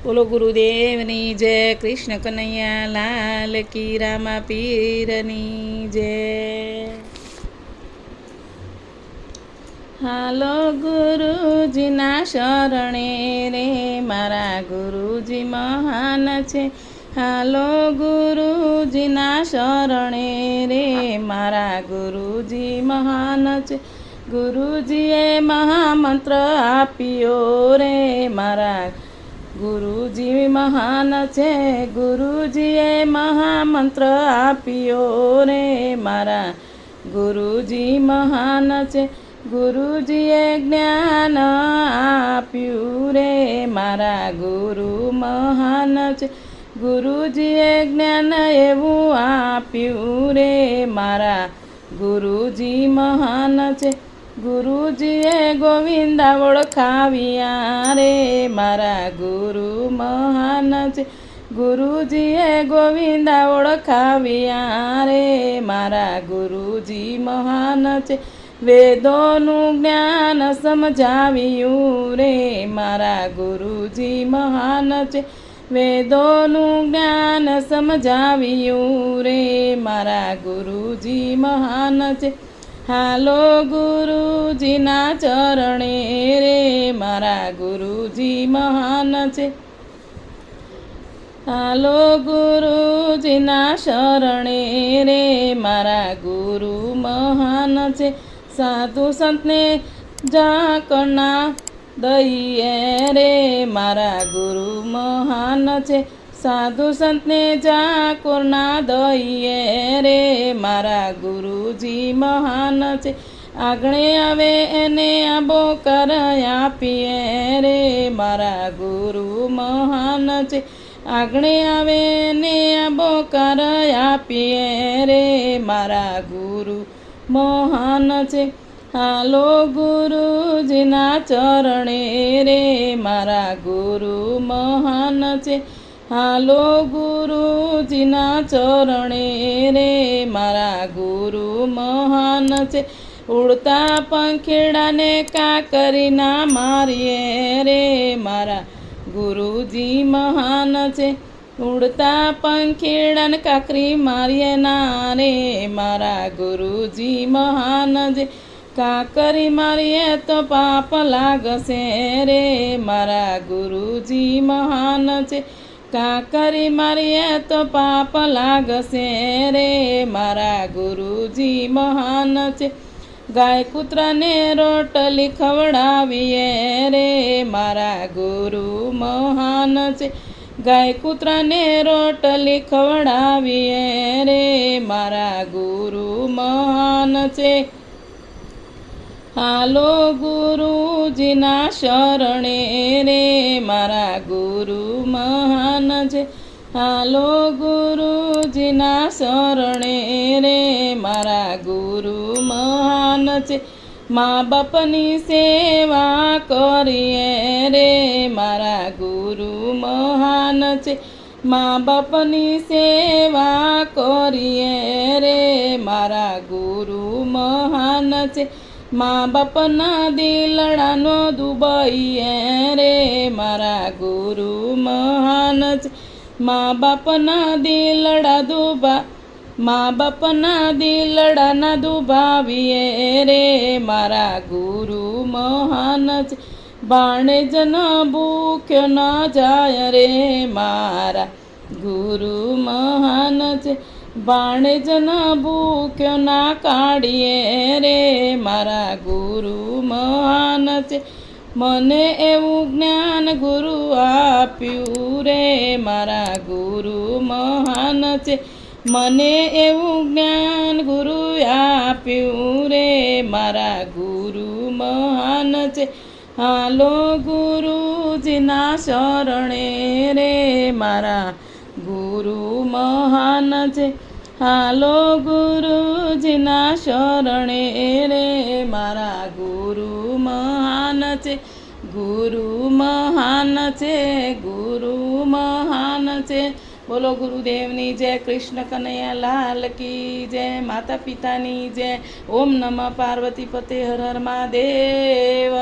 બોલો ગુરુદેવની જય, કૃષ્ણ કનૈયા લાલ કી, રામા પીરની જય. હાલો ગુરુજીના શરણે રે, મારા ગુરુજી મહાન છે. હાલો ગુરુજીના શરણે રે, મારા ગુરુજી મહાન છે. ગુરુજીએ મહામંત્ર આપ્યો રે, મારા ગુરુજી મહાન છે. ગુરુજીએ મહામંત્ર આપ્યો રે, મારા ગુરુજી મહાન છે. ગુરુજીએ જ્ઞાન આપ્યું રે, મારા ગુરુ મહાન છે. ગુરુજીએ જ્ઞાન એવું આપ્યું રે, મારા ગુરુજી મહાન છે. ગુરુજીએ ગોવિંદા ઓળખાવ્યા રે, મારા ગુરુ મહાન છે. ગુરુજીએ ગોવિંદા ઓળખાવ્યા રે, મારા ગુરુજી મહાન છે. વેદોનું જ્ઞાન સમજાવ્યું રે, મારા ગુરુજી મહાન છે. વેદોનું જ્ઞાન સમજાવ્યું રે, મારા ગુરુજી મહાન છે. હાલો ગુરુજીના ચરણે રે, મારા ગુરુજી મહાન છે. હાલો ગુરુજીના શરણે રે, મારા ગુરુ મહાન છે. સાધુ સંતને ઝાકળના દઈએ રે, મારા ગુરુ મહાન છે. સાધુ સંતને ઝાકળના દઈએ રે, મારા ગુરુજી મહાન છે. આગણે આવે એને આબો કર આપીએ રે, મારા ગુરુ મહાન છે. આગણે આવે ને આબો કર આપીએ રે, મારા ગુરુ મહાન છે. હાલો ગુરુજીના ચરણે રે, મારા ગુરુ મહાન છે. હાલો ગુરુજીના ચરણે રે, મારા ગુરુ મહાન છે. ઉડતા પંખીડાને કાકરીના મારીએ રે, મારા ગુરુજી મહાન છે. ઉડતા પંખીડાને કાકરી મારીએ ના રે, મારા ગુરુજી મહાન છે. કાકરી મારીએ તો પાપ લાગશે રે, મારા ગુરુજી મહાન છે. કાકરી મારીએ તો પાપ લાગશે રે, મારા ગુરુજી મહાન છે. ગાય કૂતરાને રોટલી ખવડાવીએ રે, મારા ગુરુ મહાન છે. ગાય કૂતરાને રોટલી ખવડાવીએ રે, મારા ગુરુ મહાન છે. હાલો ગુરુજીના શરણે રે, મારા ગુરુ મહાન છે. હાલો ગુરુજીના શરણે રે, મારા ગુરુ મહાન છે. મા બાપની સેવા કરીએ રે, મારા ગુરુ મહાન છે. મા બાપની સેવા કરીએ રે, મારા ગુરુ મહાન છે. મા બાપના દિલડાનો દુબઈએ રે, મારા ગુરુ મહાન છે. મા બાપના દિલડા મા બાપના દિલડાના દુભાવીએ રે, મારા ગુરુ મહાન છે. બાણેજન ભૂખ્યો ન જાય રે, મારા ગુરુ મહાન છે. બાણેજન ભૂખ્યો ના કાઢીએ રે, મારા ગુરુ મહાન છે. મને એવું જ્ઞાન ગુરુ આપ્યું રે, મારા ગુરુ મહાન છે. મને એવું જ્ઞાન ગુરુ આપ્યું રે, મારા ગુરુ મહાન છે. હાલો ગુરુજીના શરણે રે, મારા ગુરુ મહાન છે. હાલો ગુરુજીના શરણે રે, મારા ગુરુ મહાન છે. ગુરુ મહાન છે, ગુરુ મહાન છે. બોલો ગુરુદેવની જય, કૃષ્ણ કનૈયા લાલ કી જય, માતા પિતાની જય. ઓમ નમઃ પાર્વતી પતે હર હર મહાદેવ.